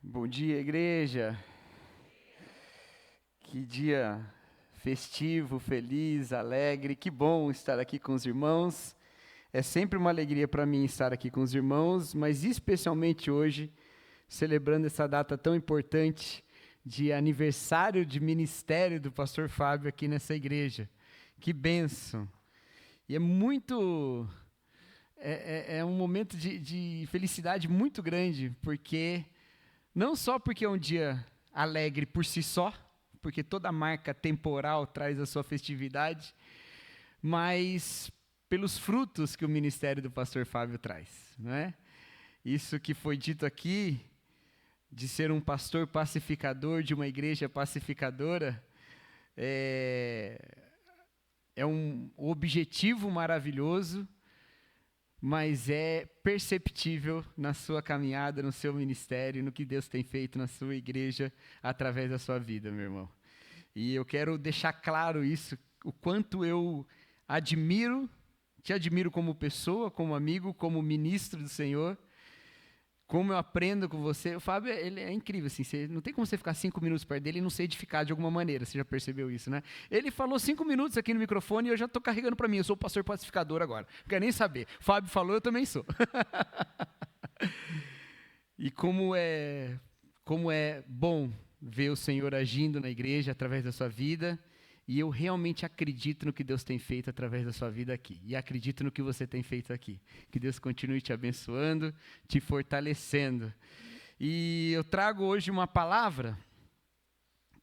Bom dia, igreja. Que dia festivo, feliz, alegre. Que bom estar aqui com os irmãos. É sempre uma alegria para mim estar aqui com os irmãos, mas especialmente hoje, celebrando essa data tão importante de aniversário de ministério do pastor Fábio aqui nessa igreja. Que bênção. E é muito... É um momento de felicidade muito grande, porque... Não só porque é um dia alegre por si só, porque toda marca temporal traz a sua festividade, mas pelos frutos que o ministério do pastor Fábio traz, não é? Isso que foi dito aqui, de ser um pastor pacificador de uma igreja pacificadora, é um objetivo maravilhoso, mas é perceptível na sua caminhada, no seu ministério, no que Deus tem feito na sua igreja, através da sua vida, meu irmão. E eu quero deixar claro isso, o quanto eu te admiro como pessoa, como amigo, como ministro do Senhor, como eu aprendo com você. O Fábio, ele é incrível, assim, não tem como você ficar 5 minutos perto dele e não ser edificado de alguma maneira, você já percebeu isso, né? Ele falou 5 minutos aqui no microfone e eu já estou carregando para mim, eu sou o pastor pacificador agora, não quero nem saber. O Fábio falou, eu também sou. E como é bom ver o Senhor agindo na igreja através da sua vida, e eu realmente acredito no que Deus tem feito através da sua vida aqui. E acredito no que você tem feito aqui. Que Deus continue te abençoando, te fortalecendo. E eu trago hoje uma palavra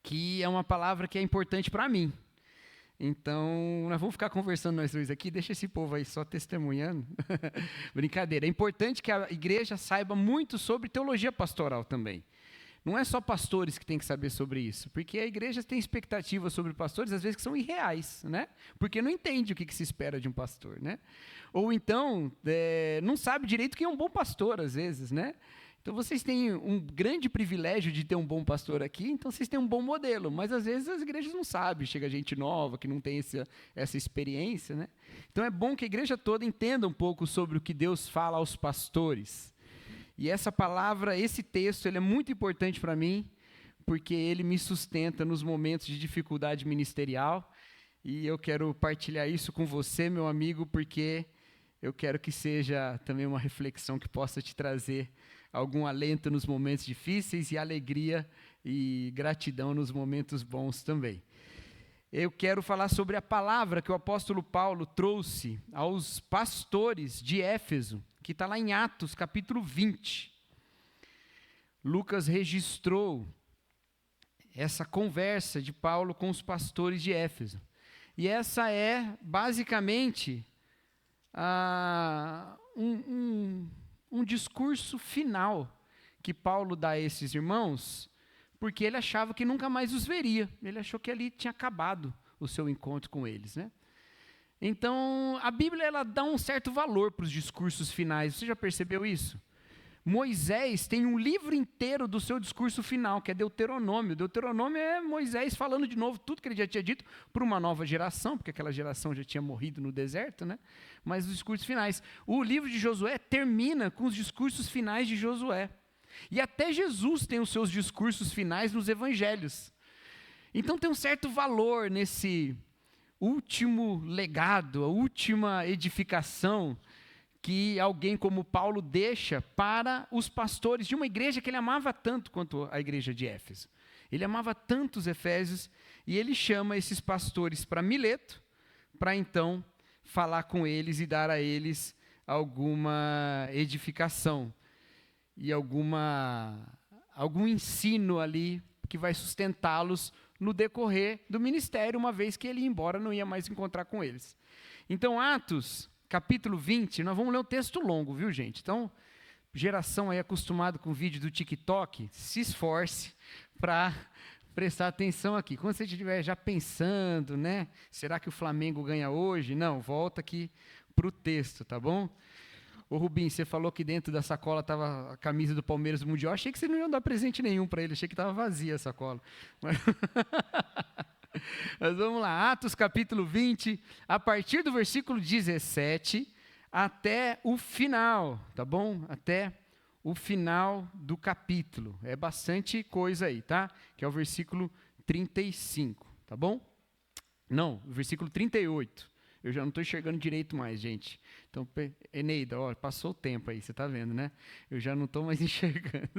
que é uma palavra que é importante para mim. Então, nós vamos ficar conversando nós dois aqui, deixa esse povo aí só testemunhando. Brincadeira. É importante que a igreja saiba muito sobre teologia pastoral também. Não é só pastores que têm que saber sobre isso, porque a igreja tem expectativas sobre pastores, às vezes, que são irreais, né? Porque não entende o que se espera de um pastor, né? Ou então, não sabe direito quem é um bom pastor, às vezes, né? Então, vocês têm um grande privilégio de ter um bom pastor aqui, então vocês têm um bom modelo, mas às vezes as igrejas não sabem, chega gente nova que não tem essa experiência, né? Então, é bom que a igreja toda entenda um pouco sobre o que Deus fala aos pastores. E essa palavra, esse texto, ele é muito importante para mim, porque ele me sustenta nos momentos de dificuldade ministerial, e eu quero partilhar isso com você, meu amigo, porque eu quero que seja também uma reflexão que possa te trazer algum alento nos momentos difíceis e alegria e gratidão nos momentos bons também. Eu quero falar sobre a palavra que o apóstolo Paulo trouxe aos pastores de Éfeso, que está lá em Atos, capítulo 20. Lucas registrou essa conversa de Paulo com os pastores de Éfeso. E essa é, basicamente, um discurso final que Paulo dá a esses irmãos, porque ele achava que nunca mais os veria. Ele achou que ali tinha acabado o seu encontro com eles, né? Então, a Bíblia ela dá um certo valor para os discursos finais. Você já percebeu isso? Moisés tem um livro inteiro do seu discurso final, que é Deuteronômio. Deuteronômio é Moisés falando de novo tudo que ele já tinha dito para uma nova geração, porque aquela geração já tinha morrido no deserto, né? Mas os discursos finais. O livro de Josué termina com os discursos finais de Josué. E até Jesus tem os seus discursos finais nos evangelhos. Então tem um certo valor nesse último legado, a última edificação que alguém como Paulo deixa para os pastores de uma igreja que ele amava tanto quanto a igreja de Éfeso. Ele amava tanto os efésios e ele chama esses pastores para Mileto, para então falar com eles e dar a eles alguma edificação e algum ensino ali que vai sustentá-los no decorrer do ministério, uma vez que ele ia embora, não ia mais encontrar com eles. Então, Atos, capítulo 20, nós vamos ler um texto longo, viu, gente? Então, geração aí acostumada com vídeo do TikTok, se esforce para prestar atenção aqui. Quando você estiver já pensando, né? Será que o Flamengo ganha hoje? Não, volta aqui para o texto, tá bom? Ô Rubinho, você falou que dentro da sacola estava a camisa do Palmeiras do Mundial. Achei que vocês não iam dar presente nenhum para ele. Achei que estava vazia a sacola. Mas vamos lá. Atos capítulo 20, a partir do versículo 17 até o final. Tá bom? Até o final do capítulo. É bastante coisa aí, tá? Que é o versículo 35, tá bom? Não, o versículo 38. Eu já não estou enxergando direito mais, gente. Então, Eneida, ó, passou o tempo aí, você está vendo, né? Eu já não estou mais enxergando.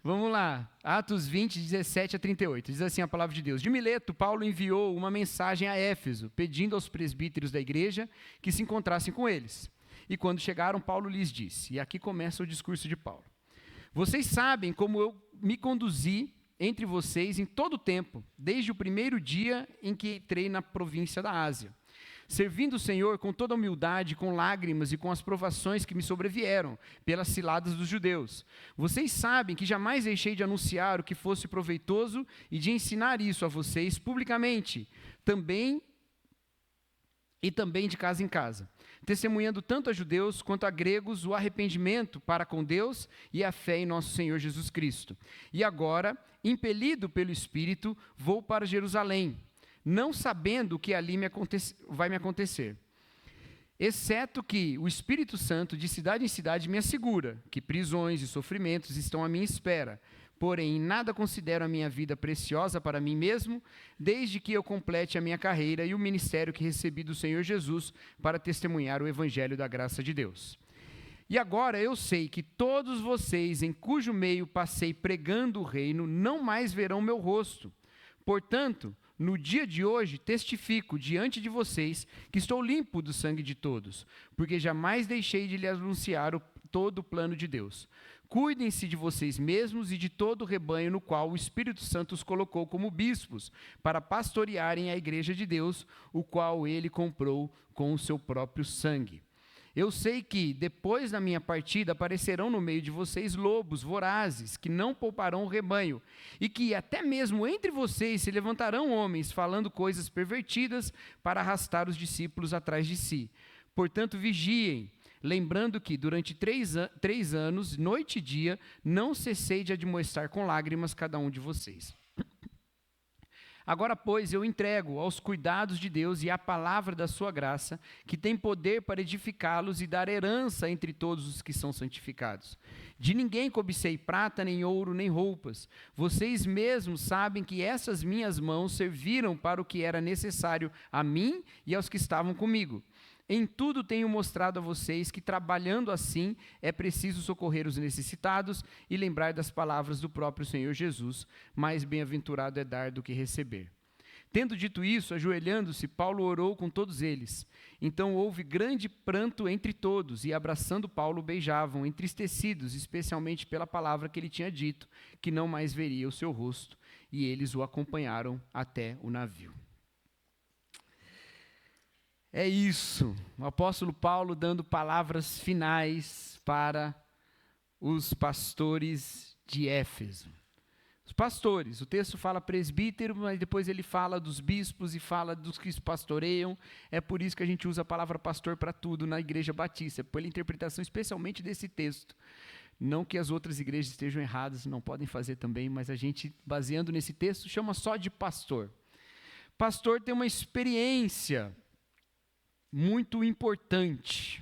Vamos lá, Atos 20, 17 a 38. Diz assim a palavra de Deus. De Mileto, Paulo enviou uma mensagem a Éfeso, pedindo aos presbíteros da igreja que se encontrassem com eles. E quando chegaram, Paulo lhes disse, e aqui começa o discurso de Paulo. Vocês sabem como eu me conduzi entre vocês em todo o tempo, desde o primeiro dia em que entrei na província da Ásia, servindo o Senhor com toda humildade, com lágrimas e com as provações que me sobrevieram pelas ciladas dos judeus. Vocês sabem que jamais deixei de anunciar o que fosse proveitoso e de ensinar isso a vocês publicamente, também de casa em casa, testemunhando tanto a judeus quanto a gregos o arrependimento para com Deus e a fé em nosso Senhor Jesus Cristo. E agora, impelido pelo Espírito, vou para Jerusalém, não sabendo o que ali vai me acontecer. Exceto que o Espírito Santo, de cidade em cidade, me assegura que prisões e sofrimentos estão à minha espera. Porém, em nada considero a minha vida preciosa para mim mesmo, desde que eu complete a minha carreira e o ministério que recebi do Senhor Jesus para testemunhar o Evangelho da graça de Deus. E agora eu sei que todos vocês, em cujo meio passei pregando o reino, não mais verão meu rosto. Portanto, no dia de hoje, testifico diante de vocês que estou limpo do sangue de todos, porque jamais deixei de lhe anunciar todo o plano de Deus. Cuidem-se de vocês mesmos e de todo o rebanho no qual o Espírito Santo os colocou como bispos, para pastorearem a igreja de Deus, o qual ele comprou com o seu próprio sangue. Eu sei que, depois da minha partida, aparecerão no meio de vocês lobos vorazes, que não pouparão o rebanho, e que até mesmo entre vocês se levantarão homens falando coisas pervertidas para arrastar os discípulos atrás de si. Portanto, vigiem, lembrando que, durante 3 anos, noite e dia, não cessei de admoestar com lágrimas cada um de vocês. Agora, pois, eu entrego aos cuidados de Deus e à palavra da sua graça, que tem poder para edificá-los e dar herança entre todos os que são santificados. De ninguém cobicei prata, nem ouro, nem roupas. Vocês mesmos sabem que essas minhas mãos serviram para o que era necessário a mim e aos que estavam comigo. Em tudo tenho mostrado a vocês que, trabalhando assim, é preciso socorrer os necessitados e lembrar das palavras do próprio Senhor Jesus, mais bem-aventurado é dar do que receber. Tendo dito isso, ajoelhando-se, Paulo orou com todos eles. Então houve grande pranto entre todos, e abraçando Paulo, beijavam, entristecidos, especialmente pela palavra que ele tinha dito, que não mais veria o seu rosto, e eles o acompanharam até o navio. É isso, o apóstolo Paulo dando palavras finais para os pastores de Éfeso. Os pastores, o texto fala presbítero, mas depois ele fala dos bispos e fala dos que pastoreiam. É por isso que a gente usa a palavra pastor para tudo na Igreja Batista, pela interpretação especialmente desse texto. Não que as outras igrejas estejam erradas, não podem fazer também, mas a gente, baseando nesse texto, chama só de pastor. Pastor tem uma experiência muito importante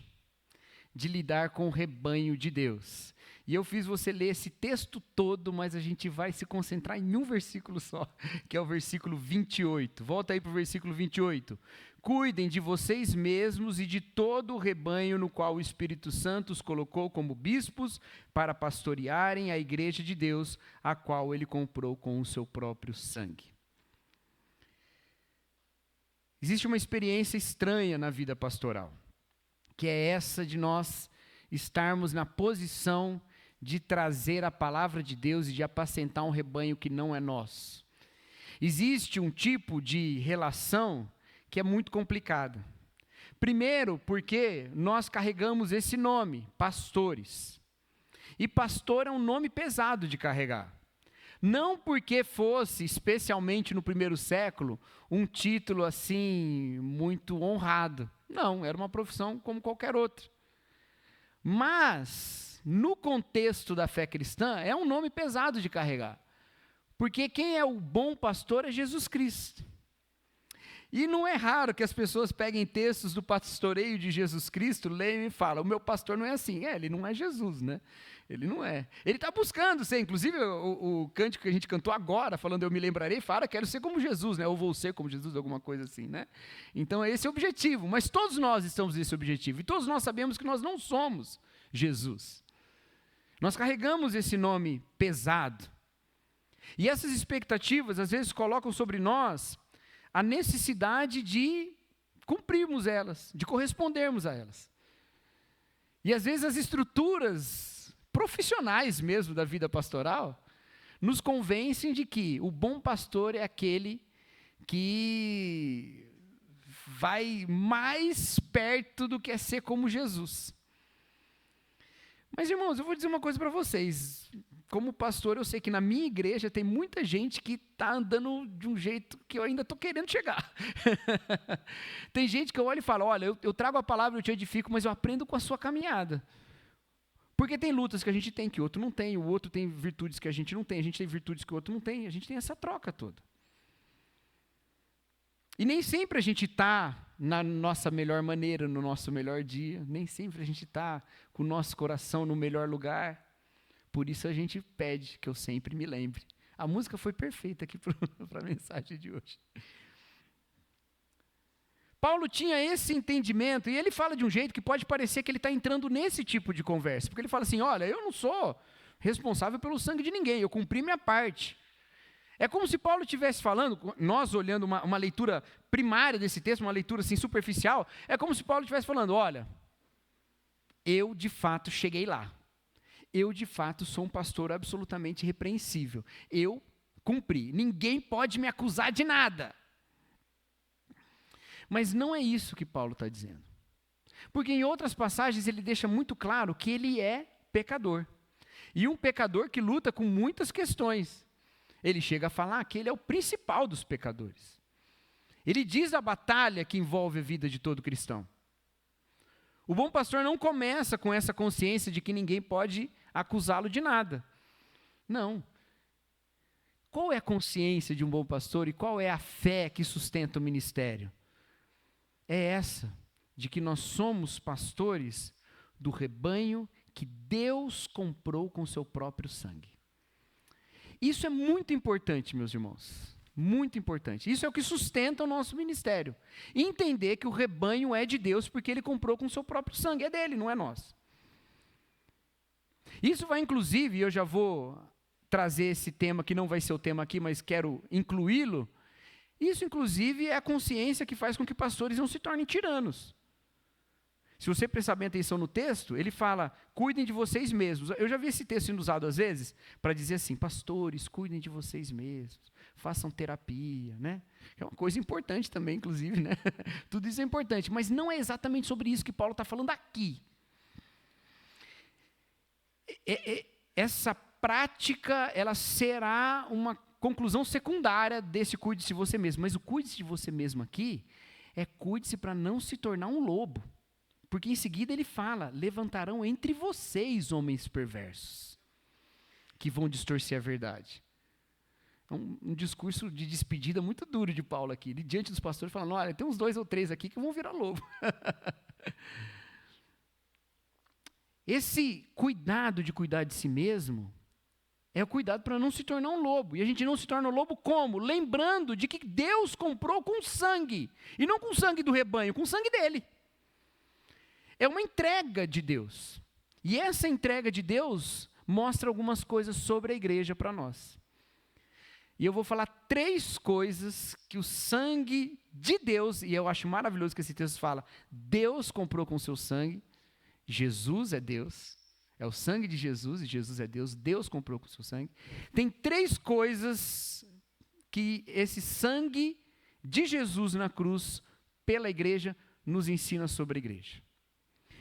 de lidar com o rebanho de Deus. E eu fiz você ler esse texto todo, mas a gente vai se concentrar em um versículo só, que é o versículo 28. Volta aí para o versículo 28. Cuidem de vocês mesmos e de todo o rebanho no qual o Espírito Santo os colocou como bispos para pastorearem a igreja de Deus, a qual ele comprou com o seu próprio sangue. Existe uma experiência estranha na vida pastoral, que é essa de nós estarmos na posição de trazer a palavra de Deus e de apacentar um rebanho que não é nosso. Existe um tipo de relação que é muito complicada. Primeiro, porque nós carregamos esse nome, pastores. E pastor é um nome pesado de carregar. Não porque fosse, especialmente no primeiro século, um título assim, muito honrado. Não, era uma profissão como qualquer outra. Mas, no contexto da fé cristã, é um nome pesado de carregar. Porque quem é o bom pastor é Jesus Cristo. E não é raro que as pessoas peguem textos do pastoreio de Jesus Cristo, leiam e falam, o meu pastor não é assim. Ele não é Jesus, né? Ele não é. Ele está buscando ser, inclusive o cântico que a gente cantou agora, falando eu me lembrarei, fala, quero ser como Jesus, né? Ou vou ser como Jesus, alguma coisa assim, né? Então esse é o objetivo, mas todos nós estamos nesse objetivo, e todos nós sabemos que nós não somos Jesus. Nós carregamos esse nome pesado, e essas expectativas às vezes colocam sobre nós a necessidade de cumprirmos elas, de correspondermos a elas. E às vezes as estruturas profissionais mesmo da vida pastoral nos convencem de que o bom pastor é aquele que vai mais perto do que é ser como Jesus. Mas, irmãos, eu vou dizer uma coisa para vocês. Como pastor, eu sei que na minha igreja tem muita gente que está andando de um jeito que eu ainda estou querendo chegar. Tem gente que eu olho e falo, olha, eu trago a palavra, eu te edifico, mas eu aprendo com a sua caminhada. Porque tem lutas que a gente tem que o outro não tem, o outro tem virtudes que a gente não tem, a gente tem virtudes que o outro não tem, a gente tem essa troca toda. E nem sempre a gente está na nossa melhor maneira, no nosso melhor dia, nem sempre a gente está com o nosso coração no melhor lugar. Por isso a gente pede que eu sempre me lembre. A música foi perfeita aqui para a mensagem de hoje. Paulo tinha esse entendimento, e ele fala de um jeito que pode parecer que ele está entrando nesse tipo de conversa, porque ele fala assim, olha, eu não sou responsável pelo sangue de ninguém, eu cumpri minha parte. É como se Paulo estivesse falando, nós olhando uma leitura primária desse texto, uma leitura assim superficial, é como se Paulo estivesse falando, olha, eu de fato cheguei lá, eu de fato sou um pastor absolutamente irrepreensível, eu cumpri, ninguém pode me acusar de nada. Mas não é isso que Paulo está dizendo. Porque em outras passagens ele deixa muito claro que ele é pecador. E um pecador que luta com muitas questões. Ele chega a falar que ele é o principal dos pecadores. Ele diz a batalha que envolve a vida de todo cristão. O bom pastor não começa com essa consciência de que ninguém pode acusá-lo de nada. Não. Qual é a consciência de um bom pastor e qual é a fé que sustenta o ministério? É essa, de que nós somos pastores do rebanho que Deus comprou com seu próprio sangue. Isso é muito importante, meus irmãos, muito importante. Isso é o que sustenta o nosso ministério. Entender que o rebanho é de Deus porque Ele comprou com seu próprio sangue, é dele, não é nosso. Isso vai inclusive, e eu já vou trazer esse tema, que não vai ser o tema aqui, mas quero incluí-lo. Isso, inclusive, é a consciência que faz com que pastores não se tornem tiranos. Se você prestar bem atenção no texto, ele fala, cuidem de vocês mesmos. Eu já vi esse texto sendo usado às vezes para dizer assim, pastores, cuidem de vocês mesmos, façam terapia, né? É uma coisa importante também, inclusive, né? Tudo isso é importante, mas não é exatamente sobre isso que Paulo está falando aqui. Essa prática, ela será uma conclusão secundária desse cuide-se de você mesmo. Mas o cuide-se de você mesmo aqui é cuide-se para não se tornar um lobo. Porque em seguida ele fala, levantarão entre vocês homens perversos, que vão distorcer a verdade. É um discurso de despedida muito duro de Paulo aqui. Ele, diante dos pastores, falando, olha, tem uns 2 ou 3 aqui que vão virar lobo. Esse cuidado de cuidar de si mesmo é o cuidado para não se tornar um lobo. E a gente não se torna um lobo como? Lembrando de que Deus comprou com sangue. E não com sangue do rebanho, com sangue dele. É uma entrega de Deus. E essa entrega de Deus mostra algumas coisas sobre a igreja para nós. E eu vou falar 3 coisas que o sangue de Deus, e eu acho maravilhoso que esse texto fala, Deus comprou com seu sangue, Jesus é Deus, é o sangue de Jesus, e Jesus é Deus, Deus comprou com seu sangue. Tem 3 coisas que esse sangue de Jesus na cruz, pela igreja, nos ensina sobre a igreja.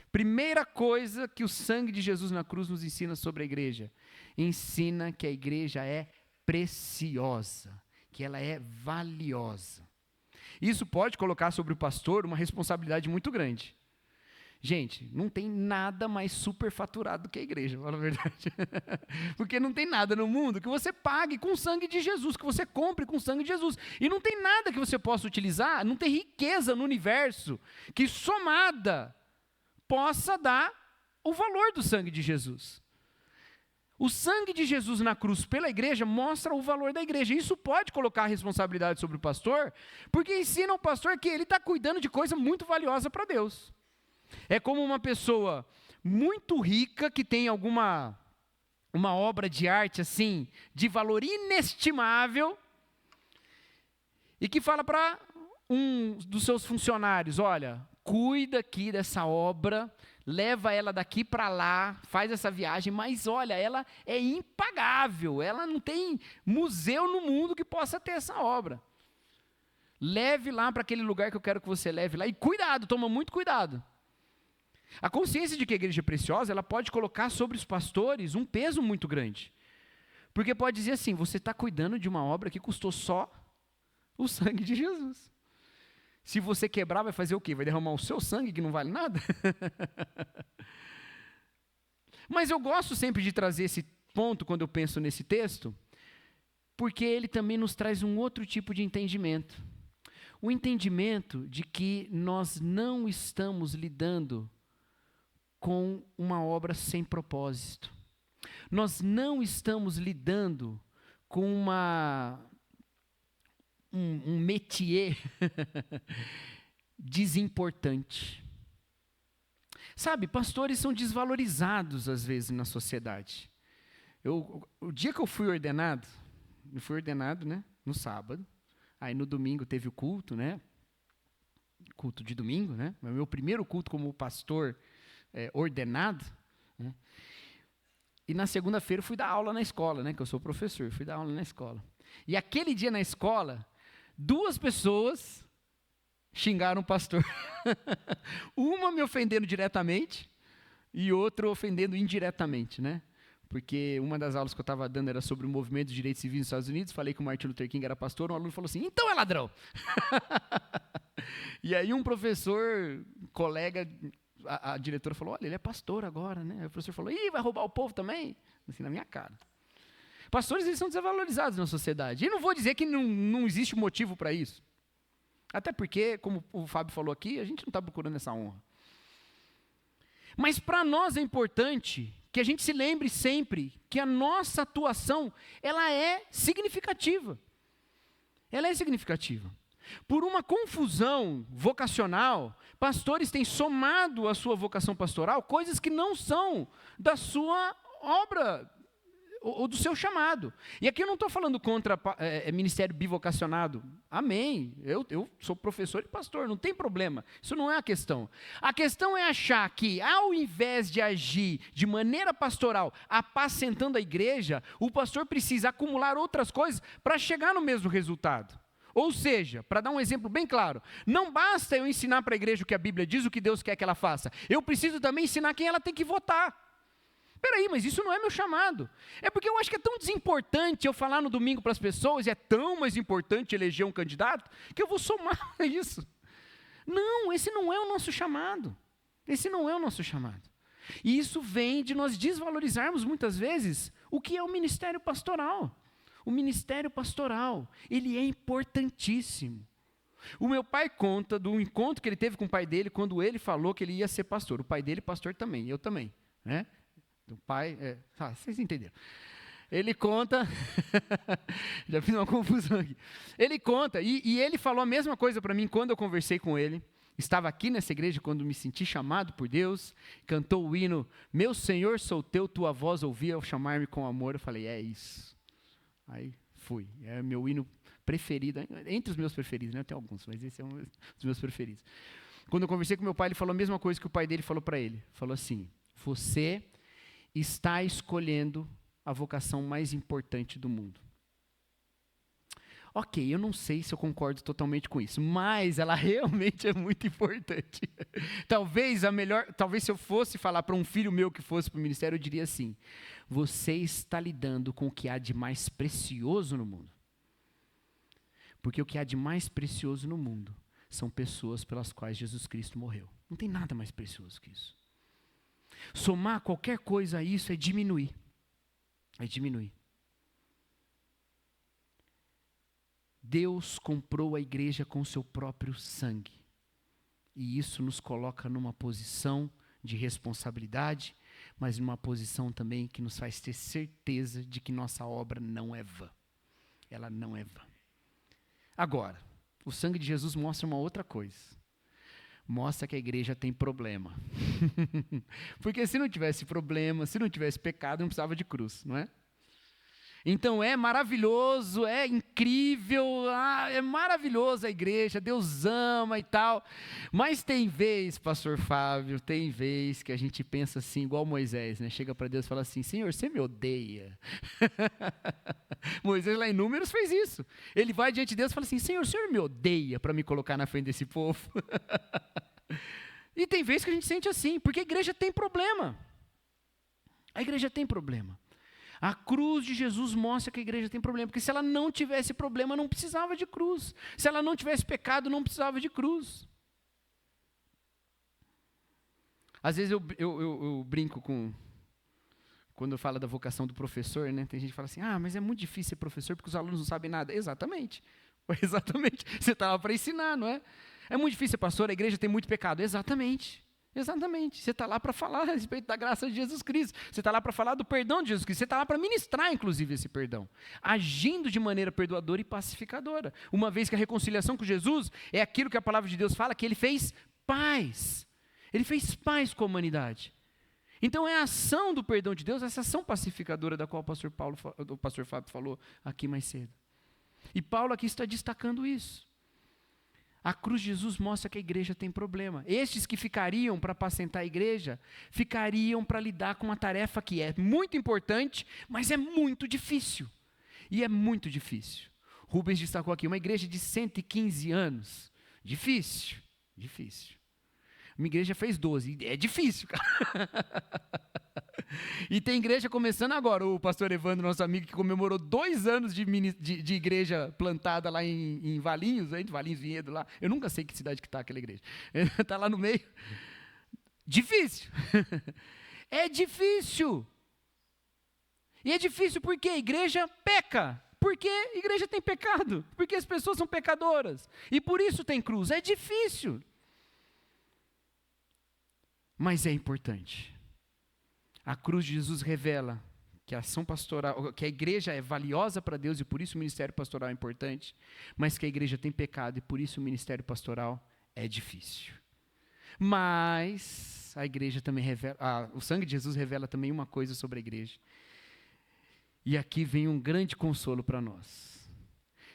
Primeira coisa que o sangue de Jesus na cruz nos ensina sobre a igreja, ensina que a igreja é preciosa, que ela é valiosa. Isso pode colocar sobre o pastor uma responsabilidade muito grande. Gente, não tem nada mais superfaturado do que a igreja, fala a verdade. Porque não tem nada no mundo que você pague com o sangue de Jesus, que você compre com o sangue de Jesus. E não tem nada que você possa utilizar, não tem riqueza no universo que somada possa dar o valor do sangue de Jesus. O sangue de Jesus na cruz pela igreja mostra o valor da igreja. Isso pode colocar a responsabilidade sobre o pastor, porque ensina o pastor que ele está cuidando de coisa muito valiosa para Deus. É como uma pessoa muito rica que tem uma obra de arte assim, de valor inestimável, e que fala para um dos seus funcionários: olha, cuida aqui dessa obra, leva ela daqui para lá, faz essa viagem, mas olha, ela é impagável, ela não tem museu no mundo que possa ter essa obra. Leve lá para aquele lugar que eu quero que você leve lá, e cuidado, toma muito cuidado. A consciência de que a igreja é preciosa, ela pode colocar sobre os pastores um peso muito grande. Porque pode dizer assim: você está cuidando de uma obra que custou só o sangue de Jesus. Se você quebrar, vai fazer o quê? Vai derramar o seu sangue, que não vale nada? Mas eu gosto sempre de trazer esse ponto quando eu penso nesse texto, porque ele também nos traz um outro tipo de entendimento. O entendimento de que nós não estamos lidando com uma obra sem propósito. Nós não estamos lidando com um métier desimportante. Sabe, pastores são desvalorizados às vezes na sociedade. O dia que eu fui ordenado, né, no sábado, aí no domingo teve o culto, né, culto de domingo, né, o meu primeiro culto como pastor ordenado, né, e na segunda-feira eu fui dar aula na escola, né, que eu sou professor, fui dar aula na escola. E aquele dia na escola, 2 pessoas xingaram o pastor. Uma me ofendendo diretamente e outra ofendendo indiretamente, né? Porque uma das aulas que eu estava dando era sobre o movimento de direitos civis nos Estados Unidos. Falei que o Martin Luther King era pastor. Um aluno falou assim: então é ladrão. E aí um professor, colega, a diretora falou: olha, ele é pastor agora, né? Aí o professor falou: ih, vai roubar o povo também? Assim, na minha cara. Pastores, eles são desvalorizados na sociedade. E não vou dizer que não existe motivo para isso. Até porque, como o Fábio falou aqui, a gente não está procurando essa honra. Mas para nós é importante que a gente se lembre sempre que a nossa atuação, ela é significativa. Ela é significativa. Por uma confusão vocacional, pastores têm somado à sua vocação pastoral coisas que não são da sua obra ou do seu chamado. E aqui eu não estou falando contra ministério bivocacionado. Amém. Eu sou professor e pastor, não tem problema. Isso não é a questão. A questão é achar que, ao invés de agir de maneira pastoral, apacentando a igreja, o pastor precisa acumular outras coisas para chegar no mesmo resultado. Ou seja, para dar um exemplo bem claro, não basta eu ensinar para a igreja o que a Bíblia diz, o que Deus quer que ela faça. Eu preciso também ensinar quem ela tem que votar. Peraí, mas isso não é meu chamado. É porque eu acho que é tão desimportante eu falar no domingo para as pessoas, e é tão mais importante eleger um candidato, que eu vou somar a isso. Não, esse não é o nosso chamado. Esse não é o nosso chamado. E isso vem de nós desvalorizarmos muitas vezes o que é o ministério pastoral. O ministério pastoral, ele é importantíssimo. O meu pai conta do encontro que ele teve com o pai dele quando ele falou que ele ia ser pastor. O pai dele pastor também, eu também, né? O pai, vocês entenderam. Ele conta, já fiz uma confusão aqui. Ele conta, e ele falou a mesma coisa para mim quando eu conversei com ele. Estava aqui nessa igreja quando me senti chamado por Deus, cantou o hino, meu Senhor sou teu, tua voz ouvi ao chamar-me com amor. Eu falei, é isso. Aí fui, é meu hino preferido, entre os meus preferidos, né? Tem alguns, mas esse é um dos meus preferidos. Quando eu conversei com meu pai, ele falou a mesma coisa que o pai dele falou para ele. Falou assim, você está escolhendo a vocação mais importante do mundo. Ok, eu não sei se eu concordo totalmente com isso, mas ela realmente é muito importante. Talvez se eu fosse falar para um filho meu que fosse para o ministério, eu diria assim, você está lidando com o que há de mais precioso no mundo. Porque o que há de mais precioso no mundo são pessoas pelas quais Jesus Cristo morreu. Não tem nada mais precioso que isso. Somar qualquer coisa a isso é diminuir. É diminuir. Deus comprou a igreja com seu próprio sangue. E isso nos coloca numa posição de responsabilidade, mas numa posição também que nos faz ter certeza de que nossa obra não é vã. Ela não é vã. Agora, o sangue de Jesus mostra uma outra coisa. Mostra que a igreja tem problema. Porque se não tivesse problema, se não tivesse pecado, não precisava de cruz, não é? Então é maravilhoso, é incrível, é maravilhoso a igreja, Deus ama e tal. Mas tem vez, pastor Fábio, tem vez que a gente pensa assim, igual Moisés, né? Chega para Deus e fala assim, Senhor, você me odeia. Moisés lá em Números fez isso. Ele vai diante de Deus e fala assim, Senhor, o Senhor me odeia para me colocar na frente desse povo? E tem vezes que a gente sente assim, porque a igreja tem problema. A igreja tem problema. A cruz de Jesus mostra que a igreja tem problema, porque se ela não tivesse problema, não precisava de cruz. Se ela não tivesse pecado, não precisava de cruz. Às vezes eu brinco quando eu falo da vocação do professor, né? Tem gente que fala assim, mas é muito difícil ser professor porque os alunos não sabem nada. Exatamente. Exatamente. Você está lá para ensinar, não é? É muito difícil ser pastor, a igreja tem muito pecado. Exatamente. Exatamente. Você está lá para falar a respeito da graça de Jesus Cristo. Você está lá para falar do perdão de Jesus Cristo. Você está lá para ministrar, inclusive, esse perdão. Agindo de maneira perdoadora e pacificadora. Uma vez que a reconciliação com Jesus é aquilo que a palavra de Deus fala, que ele fez paz. Ele fez paz com a humanidade. Então é a ação do perdão de Deus, essa ação pacificadora da qual o pastor Fábio falou aqui mais cedo. E Paulo aqui está destacando isso. A cruz de Jesus mostra que a igreja tem problema. Estes que ficariam para apacentar a igreja, ficariam para lidar com uma tarefa que é muito importante, mas é muito difícil. E é muito difícil. Rubens destacou aqui, uma igreja de 115 anos. Difícil, difícil. Uma igreja fez 12, é difícil, cara. E tem igreja começando agora, o pastor Evandro, nosso amigo, que comemorou 2 anos de igreja plantada lá em Valinhos, Valinhos Vinhedo lá, eu nunca sei que cidade que está aquela igreja, está lá no meio, difícil, é difícil, e é difícil porque a igreja peca, porque a igreja tem pecado, porque as pessoas são pecadoras, e por isso tem cruz, é difícil, mas é importante. A cruz de Jesus revela que a ação pastoral, que a igreja é valiosa para Deus e por isso o ministério pastoral é importante, mas que a igreja tem pecado e por isso o ministério pastoral é difícil. Mas a igreja também revela, o sangue de Jesus revela também uma coisa sobre a igreja. E aqui vem um grande consolo para nós.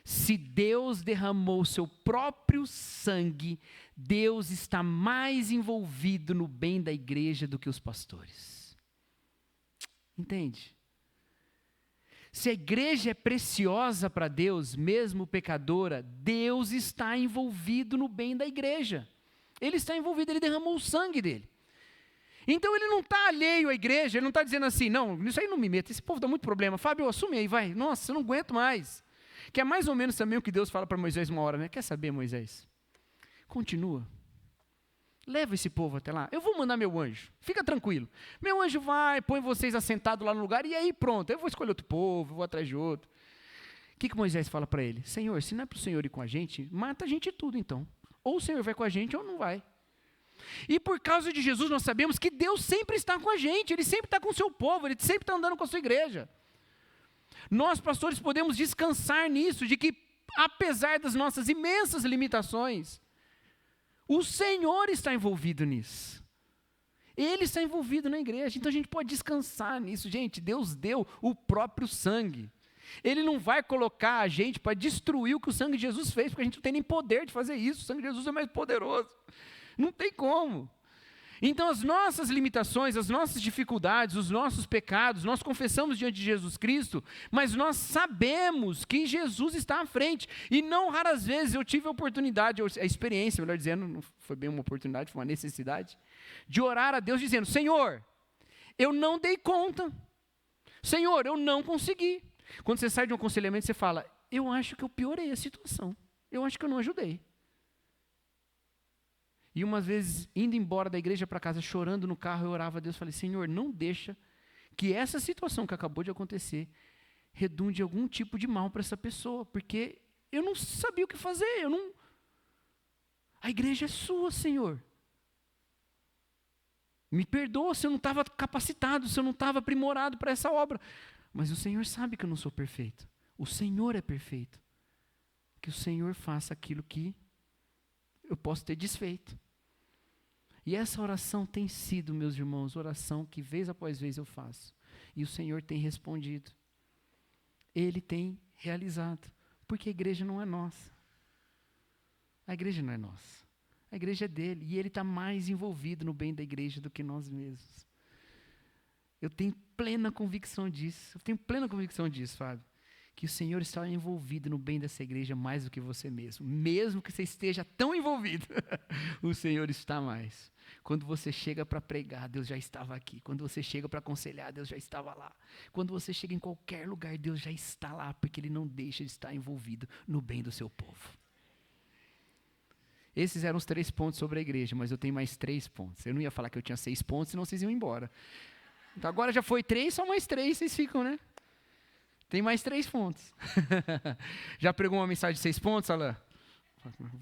Se Deus derramou o seu próprio sangue, Deus está mais envolvido no bem da igreja do que os pastores. Entende? Se a igreja é preciosa para Deus, mesmo pecadora, Deus está envolvido no bem da igreja. Ele está envolvido, ele derramou o sangue dele. Então ele não está alheio à igreja, ele não está dizendo assim, não, isso aí não me meta, esse povo dá muito problema. Fábio, assume aí, vai. Nossa, eu não aguento mais. Que é mais ou menos também o que Deus fala para Moisés uma hora, né? Quer saber, Moisés? Continua. Leva esse povo até lá. Eu vou mandar meu anjo. Fica tranquilo. Meu anjo vai, põe vocês assentados lá no lugar e aí pronto. Eu vou escolher outro povo, vou atrás de outro. O que Moisés fala para ele? Senhor, se não é para o Senhor ir com a gente, mata a gente tudo então. Ou o Senhor vai com a gente ou não vai. E por causa de Jesus nós sabemos que Deus sempre está com a gente. Ele sempre está com o seu povo. Ele sempre está andando com a sua igreja. Nós, pastores, podemos descansar nisso, de que apesar das nossas imensas limitações, o Senhor está envolvido nisso. Ele está envolvido na igreja. Então a gente pode descansar nisso. Gente, Deus deu o próprio sangue. Ele não vai colocar a gente para destruir o que o sangue de Jesus fez, porque a gente não tem nem poder de fazer isso. O sangue de Jesus é mais poderoso. Não tem como. Então as nossas limitações, as nossas dificuldades, os nossos pecados, nós confessamos diante de Jesus Cristo, mas nós sabemos que Jesus está à frente. E não raras vezes eu tive a oportunidade, a experiência, melhor dizendo, não foi bem uma oportunidade, foi uma necessidade, de orar a Deus dizendo, Senhor, eu não dei conta. Senhor, eu não consegui. Quando você sai de um aconselhamento, você fala, eu acho que eu piorei a situação. Eu acho que eu não ajudei. E umas vezes, indo embora da igreja para casa, chorando no carro, eu orava a Deus, falei, Senhor, não deixa que essa situação que acabou de acontecer redunde em algum tipo de mal para essa pessoa, porque eu não sabia o que fazer, a igreja é sua, Senhor. Me perdoa se eu não estava capacitado, se eu não estava aprimorado para essa obra. Mas o Senhor sabe que eu não sou perfeito. O Senhor é perfeito. Que o Senhor faça aquilo que eu posso ter desfeito. E essa oração tem sido, meus irmãos, oração que vez após vez eu faço. E o Senhor tem respondido. Ele tem realizado. Porque a igreja não é nossa. A igreja não é nossa. A igreja é dele. E ele está mais envolvido no bem da igreja do que nós mesmos. Eu tenho plena convicção disso. Fábio. Que o Senhor está envolvido no bem dessa igreja mais do que você mesmo. Mesmo que você esteja tão envolvido, o Senhor está mais. Quando você chega para pregar, Deus já estava aqui. Quando você chega para aconselhar, Deus já estava lá. Quando você chega em qualquer lugar, Deus já está lá, porque Ele não deixa de estar envolvido no bem do seu povo. Esses eram os 3 pontos sobre a igreja, mas eu tenho mais 3 pontos. Eu não ia falar que eu tinha 6 pontos, senão vocês iam embora. Então agora já foi 3, só mais 3, vocês ficam, né? Tem mais 3 pontos. Já pregou uma mensagem de 6 pontos, Alain?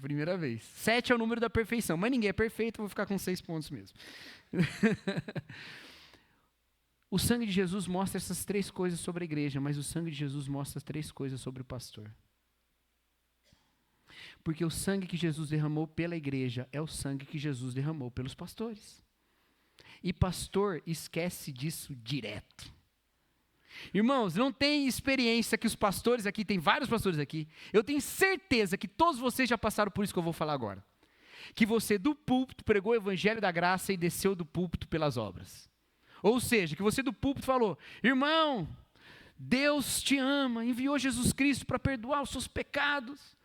Primeira vez. 7 é o número da perfeição, mas ninguém é perfeito, eu vou ficar com 6 pontos mesmo. O sangue de Jesus mostra essas 3 coisas sobre a igreja, mas o sangue de Jesus mostra 3 coisas sobre o pastor. Porque o sangue que Jesus derramou pela igreja é o sangue que Jesus derramou pelos pastores. E pastor esquece disso direto. Irmãos, não tem experiência que os pastores aqui, tem vários pastores aqui, eu tenho certeza que todos vocês já passaram por isso que eu vou falar agora. Que você do púlpito pregou o evangelho da graça e desceu do púlpito pelas obras. Ou seja, que você do púlpito falou, irmão, Deus te ama, enviou Jesus Cristo para perdoar os seus pecados.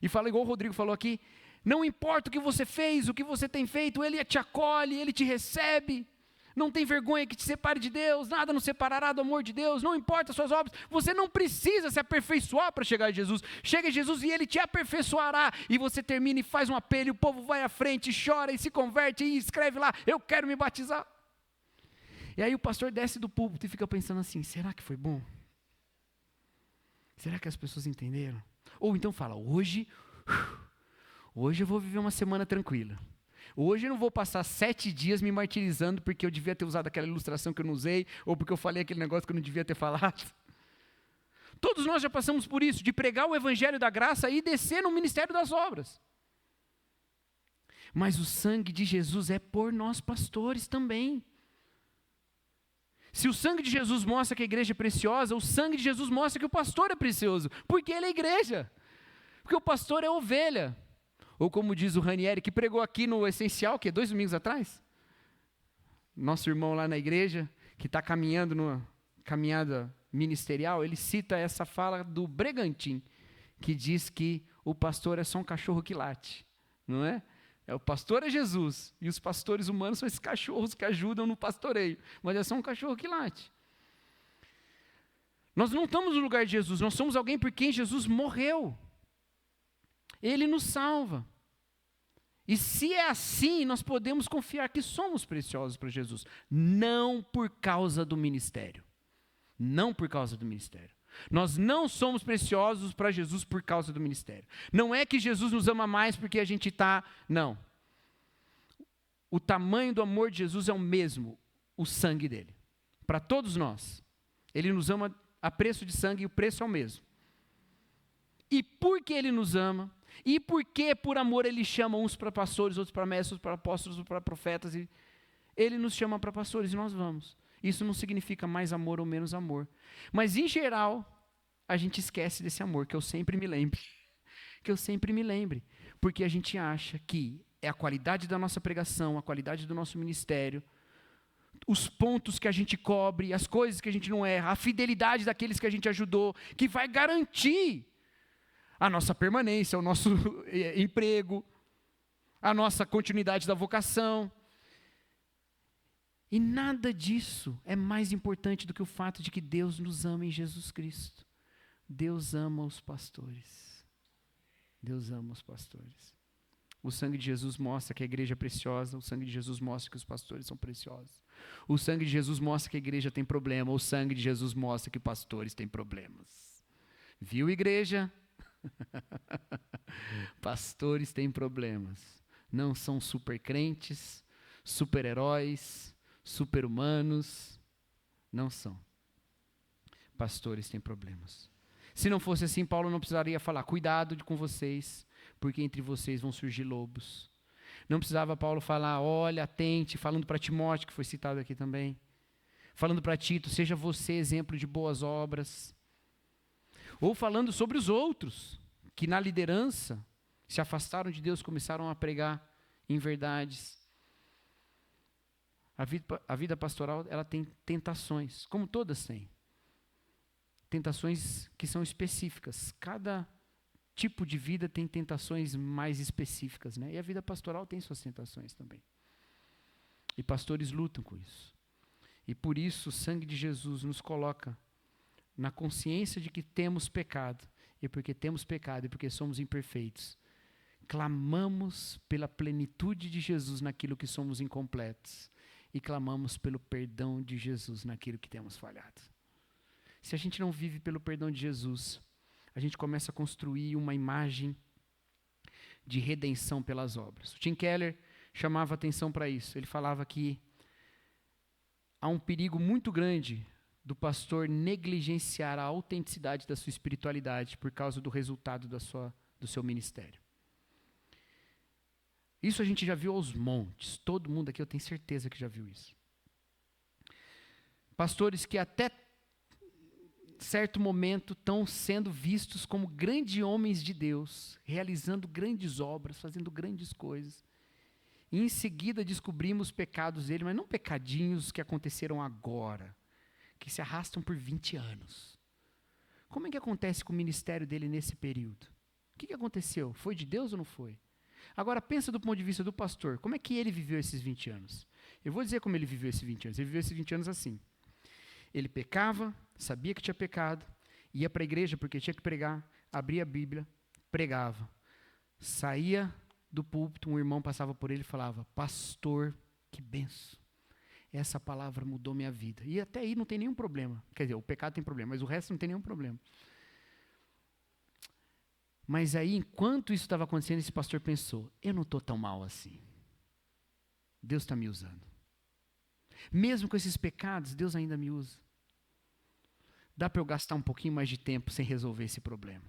E fala igual o Rodrigo falou aqui, não importa o que você fez, o que você tem feito, Ele te acolhe, Ele te recebe. Não tem vergonha que te separe de Deus, nada nos separará do amor de Deus, não importa as suas obras, você não precisa se aperfeiçoar para chegar a Jesus, chega a Jesus e Ele te aperfeiçoará, e você termina e faz um apelo, e o povo vai à frente, chora e se converte, e escreve lá, eu quero me batizar. E aí o pastor desce do púlpito e fica pensando assim, será que foi bom? Será que as pessoas entenderam? Ou então fala, hoje eu vou viver uma semana tranquila. Hoje eu não vou passar 7 dias me martirizando porque eu devia ter usado aquela ilustração que eu não usei, ou porque eu falei aquele negócio que eu não devia ter falado. Todos nós já passamos por isso, de pregar o evangelho da graça e descer no ministério das obras. Mas o sangue de Jesus é por nós pastores também. Se o sangue de Jesus mostra que a igreja é preciosa, o sangue de Jesus mostra que o pastor é precioso, porque ele é igreja, porque o pastor é ovelha. Ou como diz o Ranieri, que pregou aqui no Essencial, que é 2 domingos atrás, nosso irmão lá na igreja, que está caminhando numa caminhada ministerial, ele cita essa fala do Bregantin, que diz que o pastor é só um cachorro que late, não é? O pastor é Jesus, e os pastores humanos são esses cachorros que ajudam no pastoreio, mas é só um cachorro que late. Nós não estamos no lugar de Jesus, nós somos alguém por quem Jesus morreu. Ele nos salva. E se é assim, nós podemos confiar que somos preciosos para Jesus. Não por causa do ministério. Não por causa do ministério. Nós não somos preciosos para Jesus por causa do ministério. Não é que Jesus nos ama mais porque a gente está... Não. O tamanho do amor de Jesus é o mesmo. O sangue dele. Para todos nós. Ele nos ama a preço de sangue e o preço é o mesmo. E porque Ele nos ama, e porque por amor Ele chama uns para pastores, outros para mestres, outros para apóstolos, outros para profetas, e Ele nos chama para pastores e nós vamos. Isso não significa mais amor ou menos amor. Mas em geral, a gente esquece desse amor, que eu sempre me lembre. Que eu sempre me lembre. Porque a gente acha que é a qualidade da nossa pregação, a qualidade do nosso ministério, os pontos que a gente cobre, as coisas que a gente não erra, a fidelidade daqueles que a gente ajudou, que vai garantir a nossa permanência, o nosso emprego, a nossa continuidade da vocação. E nada disso é mais importante do que o fato de que Deus nos ama em Jesus Cristo. Deus ama os pastores. Deus ama os pastores. O sangue de Jesus mostra que a igreja é preciosa. O sangue de Jesus mostra que os pastores são preciosos. O sangue de Jesus mostra que a igreja tem problema. O sangue de Jesus mostra que pastores têm problemas. Viu, igreja? Pastores têm problemas. Não são super crentes, super heróis, super humanos. Não são. Pastores têm problemas. Se não fosse assim, Paulo não precisaria falar, cuidado com vocês, porque entre vocês vão surgir lobos. Não precisava Paulo falar, olha, atente, falando para Timóteo, que foi citado aqui também. Falando para Tito, seja você exemplo de boas obras. Ou falando sobre os outros, que na liderança se afastaram de Deus, começaram a pregar inverdades. A vida pastoral, ela tem tentações, como todas têm. Tentações que são específicas. Cada tipo de vida tem tentações mais específicas, né? E a vida pastoral tem suas tentações também. E pastores lutam com isso. E por isso o sangue de Jesus nos coloca na consciência de que temos pecado. E porque temos pecado e porque somos imperfeitos, clamamos pela plenitude de Jesus naquilo que somos incompletos. E clamamos pelo perdão de Jesus naquilo que temos falhado. Se a gente não vive pelo perdão de Jesus, a gente começa a construir uma imagem de redenção pelas obras. O Tim Keller chamava atenção para isso. Ele falava que há um perigo muito grande do pastor negligenciar a autenticidade da sua espiritualidade por causa do resultado do seu ministério. Isso a gente já viu aos montes. Todo mundo aqui eu tenho certeza que já viu isso. Pastores que até certo momento estão sendo vistos como grandes homens de Deus, realizando grandes obras, fazendo grandes coisas. E em seguida descobrimos pecados dele, mas não pecadinhos que aconteceram agora, que se arrastam por 20 anos. Como é que acontece com o ministério dele nesse período? O que aconteceu? Foi de Deus ou não foi? Agora pensa do ponto de vista do pastor, como é que ele viveu esses 20 anos? Eu vou dizer como ele viveu esses 20 anos. Ele viveu esses 20 anos assim. Ele pecava, sabia que tinha pecado, ia para a igreja porque tinha que pregar, abria a Bíblia, pregava. Saía do púlpito, um irmão passava por ele e falava, pastor, que benção. Essa palavra mudou minha vida. E até aí não tem nenhum problema. Quer dizer, o pecado tem problema, mas o resto não tem nenhum problema. Mas aí, enquanto isso estava acontecendo, esse pastor pensou, eu não estou tão mal assim. Deus está me usando. Mesmo com esses pecados, Deus ainda me usa. Dá para eu gastar um pouquinho mais de tempo sem resolver esse problema.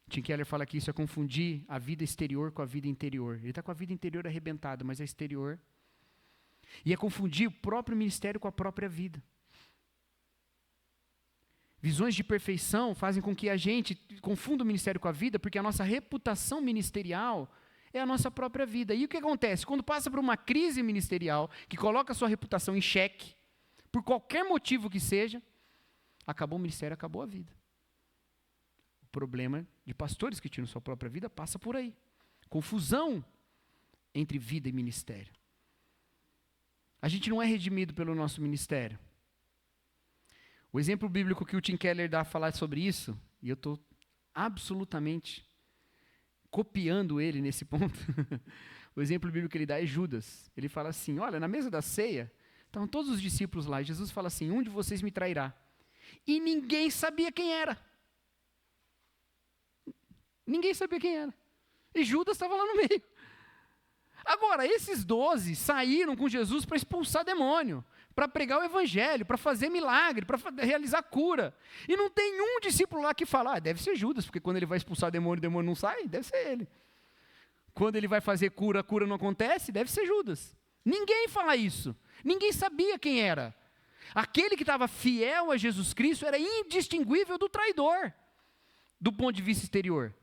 Tim Keller fala que isso é confundir a vida exterior com a vida interior. Ele está com a vida interior arrebentada, mas a exterior. E é confundir o próprio ministério com a própria vida. Visões de perfeição fazem com que a gente confunda o ministério com a vida, porque a nossa reputação ministerial é a nossa própria vida. E o que acontece? Quando passa por uma crise ministerial, que coloca a sua reputação em xeque, por qualquer motivo que seja, acabou o ministério, acabou a vida. O problema de pastores que tiram sua própria vida passa por aí. Confusão entre vida e ministério. A gente não é redimido pelo nosso ministério. O exemplo bíblico que o Tim Keller dá a falar sobre isso, e eu estou absolutamente copiando ele nesse ponto, o exemplo bíblico que ele dá é Judas. Ele fala assim, olha, na mesa da ceia, estavam todos os discípulos lá, e Jesus fala assim, um de vocês me trairá. E ninguém sabia quem era. Ninguém sabia quem era. E Judas estava lá no meio. Agora, esses 12 saíram com Jesus para expulsar demônio, para pregar o evangelho, para fazer milagre, para realizar cura. E não tem um discípulo lá que fala, deve ser Judas, porque quando ele vai expulsar demônio, o demônio não sai, deve ser ele. Quando ele vai fazer cura, a cura não acontece, deve ser Judas. Ninguém fala isso. Ninguém sabia quem era. Aquele que estava fiel a Jesus Cristo era indistinguível do traidor, do ponto de vista exterior.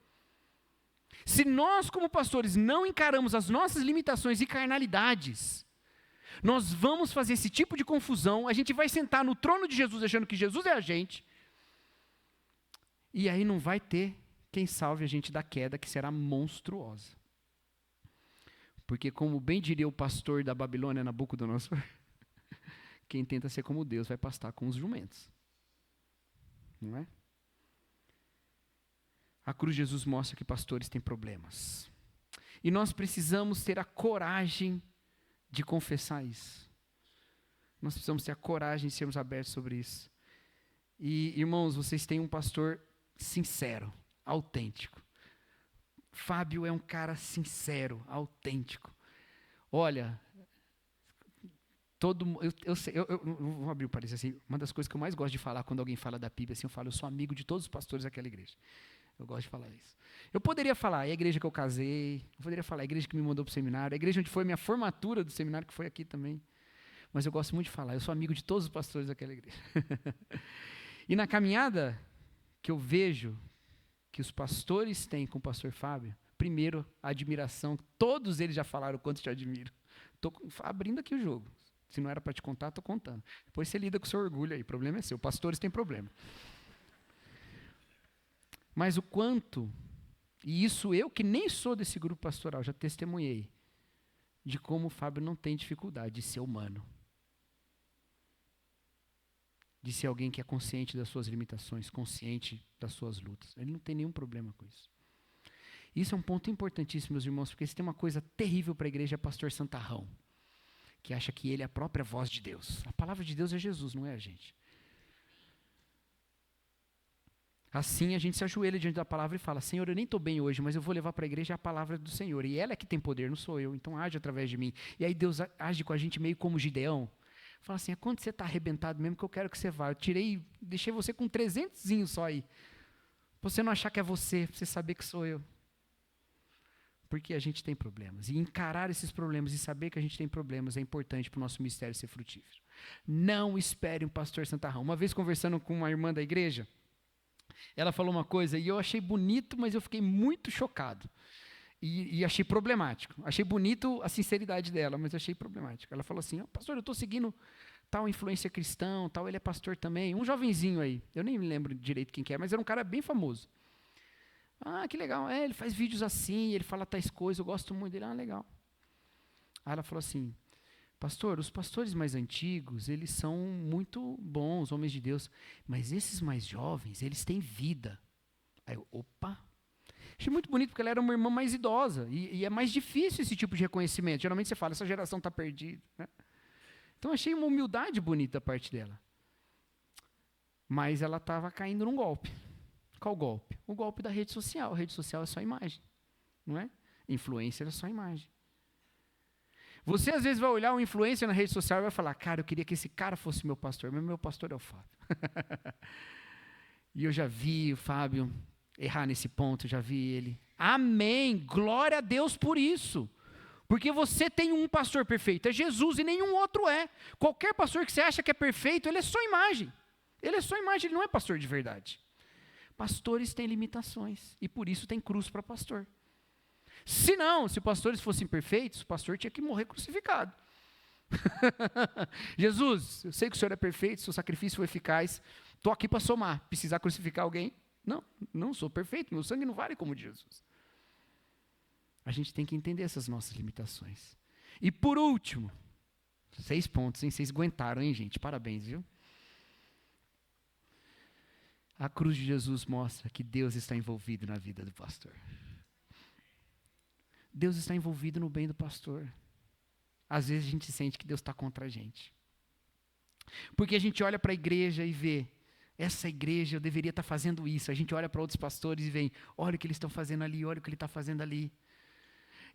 Se nós, como pastores, não encaramos as nossas limitações e carnalidades, nós vamos fazer esse tipo de confusão, a gente vai sentar no trono de Jesus achando que Jesus é a gente, e aí não vai ter quem salve a gente da queda que será monstruosa. Porque como bem diria o pastor da Babilônia, Nabucodonosor, quem tenta ser como Deus vai pastar com os jumentos. Não é? A cruz de Jesus mostra que pastores têm problemas. E nós precisamos ter a coragem de confessar isso. Nós precisamos ter a coragem de sermos abertos sobre isso. E, irmãos, vocês têm um pastor sincero, autêntico. Fábio é um cara sincero, autêntico. Olha, eu vou abrir o parênteses assim, uma das coisas que eu mais gosto de falar quando alguém fala da PIB, assim, eu sou amigo de todos os pastores daquela igreja. Eu gosto de falar isso. Eu poderia falar, é a igreja que eu casei, eu poderia falar, é a igreja que me mandou para o seminário, é a igreja onde foi a minha formatura do seminário, que foi aqui também. Mas eu gosto muito de falar, eu sou amigo de todos os pastores daquela igreja. E na caminhada que eu vejo que os pastores têm com o pastor Fábio, primeiro, a admiração, todos eles já falaram o quanto te admiro. Estou abrindo aqui o jogo. Se não era para te contar, estou contando. Depois você lida com o seu orgulho aí, o problema é seu. Pastores têm problema. Mas o quanto, e isso eu que nem sou desse grupo pastoral, já testemunhei, de como o Fábio não tem dificuldade de ser humano. De ser alguém que é consciente das suas limitações, consciente das suas lutas. Ele não tem nenhum problema com isso. Isso é um ponto importantíssimo, meus irmãos, porque se tem uma coisa terrível para a igreja é pastor santarrão, que acha que ele é a própria voz de Deus. A palavra de Deus é Jesus, não é a gente. Assim a gente se ajoelha diante da palavra e fala, Senhor, eu nem estou bem hoje, mas eu vou levar para a igreja a palavra do Senhor. E ela é que tem poder, não sou eu, então age através de mim. E aí Deus age com a gente meio como Gideão. Fala assim, quando você está arrebentado mesmo que eu quero que você vá. Deixei você com 300 só aí. Pra você não achar que é você, pra você saber que sou eu. Porque a gente tem problemas. E encarar esses problemas e saber que a gente tem problemas é importante para o nosso ministério ser frutífero. Não espere um pastor santarrão. Uma vez conversando com uma irmã da igreja, ela falou uma coisa e eu achei bonito, mas eu fiquei muito chocado. E achei problemático. Achei bonito a sinceridade dela, mas achei problemático. Ela falou assim, pastor, eu estou seguindo tal influência cristão, tal, ele é pastor também. Um jovenzinho aí, eu nem me lembro direito quem que é, mas era um cara bem famoso. Ah, que legal. Ele faz vídeos assim, ele fala tais coisas, eu gosto muito dele. Ah, legal. Aí ela falou assim, pastor, os pastores mais antigos, eles são muito bons, homens de Deus, mas esses mais jovens, eles têm vida. Aí eu, opa. Achei muito bonito, porque ela era uma irmã mais idosa, e é mais difícil esse tipo de reconhecimento. Geralmente você fala, essa geração está perdida. Né? Então achei uma humildade bonita da parte dela. Mas ela estava caindo num golpe. Qual golpe? O golpe da rede social. A rede social é só imagem, não é? Influencer é só imagem. Você às vezes vai olhar um influencer na rede social e vai falar, cara, eu queria que esse cara fosse meu pastor, mas meu pastor é o Fábio. E eu já vi o Fábio errar nesse ponto, já vi ele. Amém, glória a Deus por isso. Porque você tem um pastor perfeito, é Jesus e nenhum outro é. Qualquer pastor que você acha que é perfeito, ele é só imagem. Ele é só imagem, ele não é pastor de verdade. Pastores têm limitações e por isso tem cruz para pastor. Se pastores fossem perfeitos, o pastor tinha que morrer crucificado. Jesus, eu sei que o Senhor é perfeito, seu sacrifício foi eficaz, estou aqui para somar. Precisar crucificar alguém? Não sou perfeito, meu sangue não vale como de Jesus. A gente tem que entender essas nossas limitações. E por último, 6 pontos, hein? Vocês aguentaram, hein, gente? Parabéns, viu? A cruz de Jesus mostra que Deus está envolvido na vida do pastor. Deus está envolvido no bem do pastor. Às vezes a gente sente que Deus está contra a gente. Porque a gente olha para a igreja e vê, essa igreja eu deveria estar fazendo isso. A gente olha para outros pastores e vê, olha o que eles estão fazendo ali, olha o que ele está fazendo ali.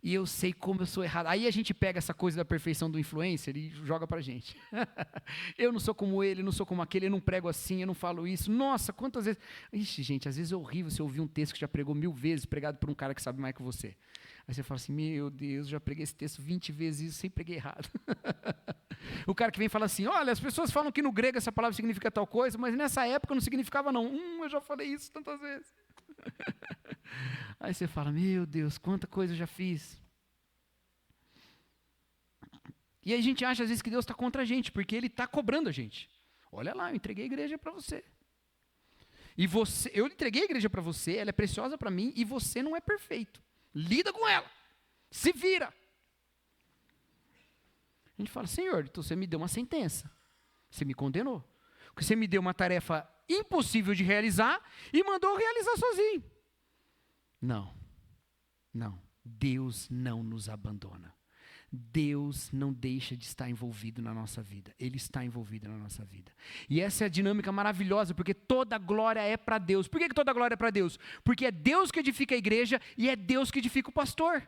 E eu sei como eu sou errado. Aí a gente pega essa coisa da perfeição do influencer e joga para a gente. Eu não sou como ele, não sou como aquele, eu não prego assim, eu não falo isso. Nossa, quantas vezes... Ixi, gente, às vezes é horrível você ouvir um texto que já pregou 1000 vezes, pregado por um cara que sabe mais que você. Aí você fala assim, meu Deus, já preguei esse texto 20 vezes e sempre preguei errado. O cara que vem fala assim, olha, as pessoas falam que no grego essa palavra significa tal coisa, mas nessa época não significava não. Eu já falei isso tantas vezes. Aí você fala, meu Deus, quanta coisa eu já fiz. E aí a gente acha às vezes que Deus está contra a gente, porque Ele está cobrando a gente. Olha lá, eu entreguei a igreja para você. Eu entreguei a igreja para você, ela é preciosa para mim, e você não é perfeito. Lida com ela. Se vira. A gente fala, Senhor, então você me deu uma sentença. Você me condenou. Porque você me deu uma tarefa impossível de realizar e mandou realizar sozinho. Não. Deus não nos abandona. Deus não deixa de estar envolvido na nossa vida. Ele está envolvido na nossa vida. E essa é a dinâmica maravilhosa, porque toda glória é para Deus. Por que toda glória é para Deus? Porque é Deus que edifica a igreja e é Deus que edifica o pastor.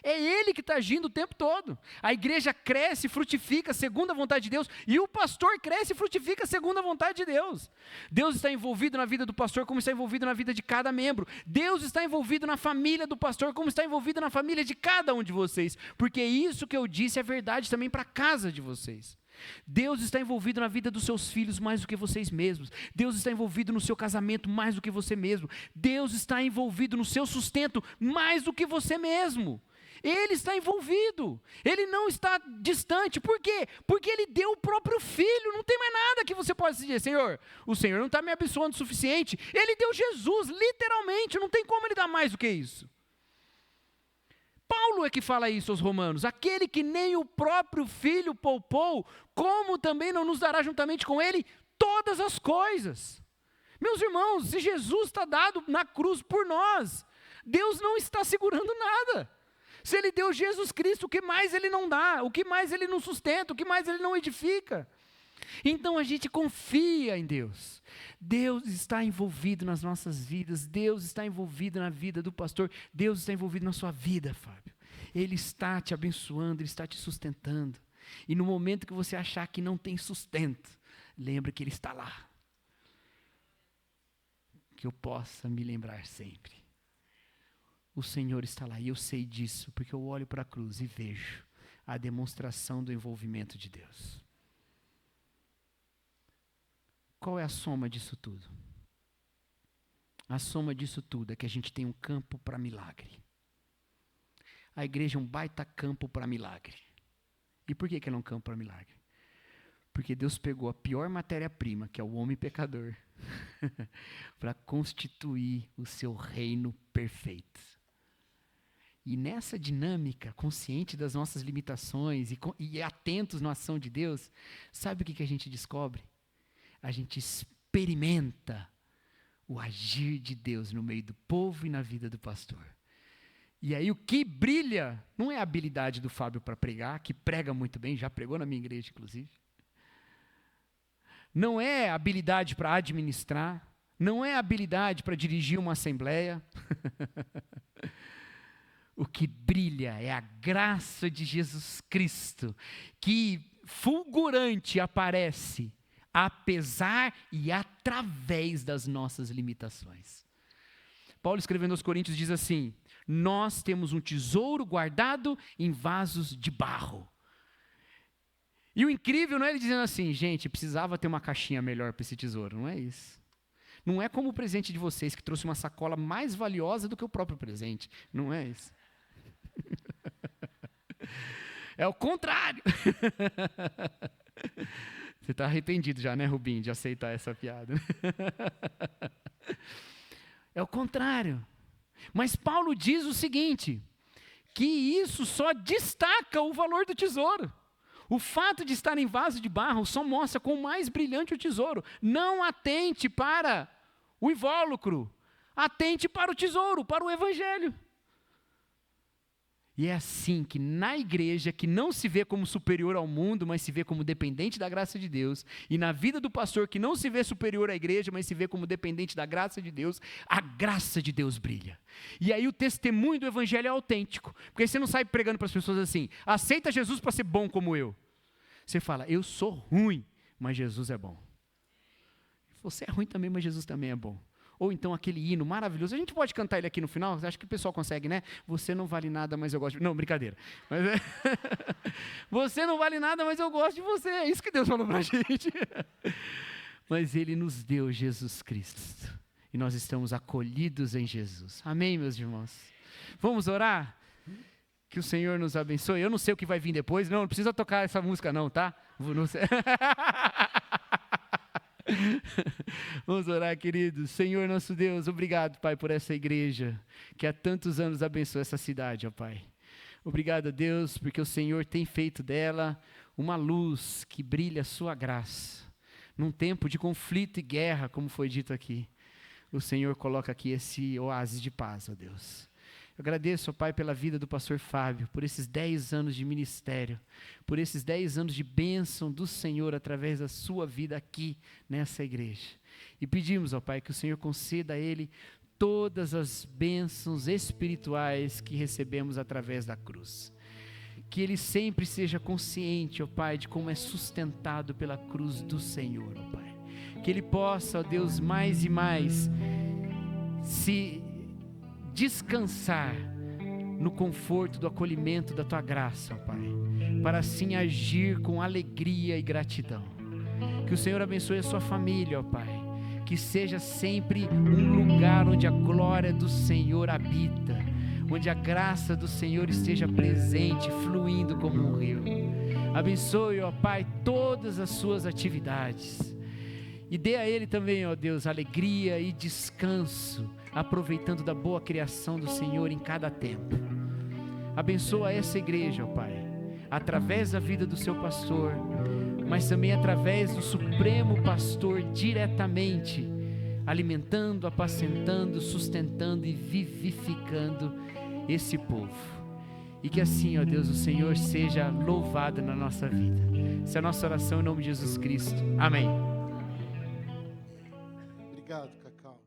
É Ele que está agindo o tempo todo. A igreja cresce, frutifica segundo a vontade de Deus, e o pastor cresce e frutifica segundo a vontade de Deus. Deus está envolvido na vida do pastor como está envolvido na vida de cada membro. Deus está envolvido na família do pastor como está envolvido na família de cada um de vocês. Porque isso que eu disse é verdade também para a casa de vocês. Deus está envolvido na vida dos seus filhos mais do que vocês mesmos. Deus está envolvido no seu casamento mais do que você mesmo. Deus está envolvido no seu sustento mais do que você mesmo. Ele está envolvido, Ele não está distante. Por quê? Porque Ele deu o próprio Filho. Não tem mais nada que você possa dizer: Senhor, o Senhor não está me abençoando o suficiente. Ele deu Jesus, literalmente, não tem como Ele dar mais do que isso. Paulo é que fala isso aos romanos: aquele que nem o próprio Filho poupou, como também não nos dará juntamente com Ele todas as coisas. Meus irmãos, se Jesus está dado na cruz por nós, Deus não está segurando nada. Se Ele deu Jesus Cristo, o que mais Ele não dá? O que mais Ele não sustenta? O que mais Ele não edifica? Então a gente confia em Deus. Deus está envolvido nas nossas vidas. Deus está envolvido na vida do pastor. Deus está envolvido na sua vida, Fábio. Ele está te abençoando, Ele está te sustentando. E no momento que você achar que não tem sustento, lembra que Ele está lá. Que eu possa me lembrar sempre. O Senhor está lá, e eu sei disso, porque eu olho para a cruz e vejo a demonstração do envolvimento de Deus. Qual é a soma disso tudo? A soma disso tudo é que a gente tem um campo para milagre. A igreja é um baita campo para milagre. E por que ela é um campo para milagre? Porque Deus pegou a pior matéria-prima, que é o homem pecador, para constituir o seu reino perfeito. E nessa dinâmica, consciente das nossas limitações e atentos na ação de Deus, sabe o que a gente descobre? A gente experimenta o agir de Deus no meio do povo e na vida do pastor. E aí o que brilha não é a habilidade do Fábio para pregar, que prega muito bem, já pregou na minha igreja inclusive. Não é a habilidade para administrar, não é a habilidade para dirigir uma assembleia. O que brilha é a graça de Jesus Cristo, que fulgurante aparece, apesar e através das nossas limitações. Paulo, escrevendo aos Coríntios, diz assim: nós temos um tesouro guardado em vasos de barro. E o incrível não é ele dizendo assim: gente, precisava ter uma caixinha melhor para esse tesouro. Não é isso. Não é como o presente de vocês, que trouxe uma sacola mais valiosa do que o próprio presente. Não é isso. É o contrário. Você está arrependido já, né, Rubinho, de aceitar essa piada? É o contrário. Mas Paulo diz o seguinte, que isso só destaca o valor do tesouro. O fato de estar em vaso de barro só mostra quão mais brilhante o tesouro. Não atente para o invólucro, atente para o tesouro, para o evangelho. E é assim que na igreja, que não se vê como superior ao mundo, mas se vê como dependente da graça de Deus, e na vida do pastor, que não se vê superior à igreja, mas se vê como dependente da graça de Deus, a graça de Deus brilha. E aí o testemunho do evangelho é autêntico, porque você não sai pregando para as pessoas assim: aceita Jesus para ser bom como eu. Você fala: eu sou ruim, mas Jesus é bom. Você é ruim também, mas Jesus também é bom. Ou então aquele hino maravilhoso. A gente pode cantar ele aqui no final? Acho que o pessoal consegue, né? Você não vale nada, mas eu gosto de... Não, brincadeira. Mas você não vale nada, mas eu gosto de você. É isso que Deus falou para a gente. Mas Ele nos deu Jesus Cristo. E nós estamos acolhidos em Jesus. Amém, meus irmãos? Vamos orar? Que o Senhor nos abençoe. Eu não sei o que vai vir depois. Não precisa tocar essa música não, tá? Não sei. Vamos orar, queridos. Senhor nosso Deus, obrigado, Pai, por essa igreja que há tantos anos abençoa essa cidade, ó Pai. Obrigado a Deus, porque o Senhor tem feito dela uma luz que brilha a sua graça. Num tempo de conflito e guerra, como foi dito aqui, o Senhor coloca aqui esse oásis de paz, ó Deus. agradeço, ó Pai, pela vida do pastor Fábio, por esses 10 anos de ministério, por esses 10 anos de bênção do Senhor através da sua vida aqui nessa igreja. E pedimos, ó Pai, que o Senhor conceda a ele todas as bênçãos espirituais que recebemos através da cruz. Que ele sempre seja consciente, ó Pai, de como é sustentado pela cruz do Senhor, ó Pai. Que ele possa, ó Deus, mais e mais se descansar no conforto do acolhimento da Tua graça, ó Pai, para assim agir com alegria e gratidão. Que o Senhor abençoe a sua família, ó Pai, que seja sempre um lugar onde a glória do Senhor habita, onde a graça do Senhor esteja presente, fluindo como um rio. Abençoe, ó Pai, todas as suas atividades e dê a Ele também, ó Deus, alegria e descanso, aproveitando da boa criação do Senhor em cada tempo. Abençoa essa igreja, ó Pai, através da vida do seu pastor, mas também através do Supremo Pastor diretamente, alimentando, apacentando, sustentando e vivificando esse povo. E que assim, ó Deus, o Senhor seja louvado na nossa vida. Essa é a nossa oração em nome de Jesus Cristo. Amém. Obrigado, Cacau.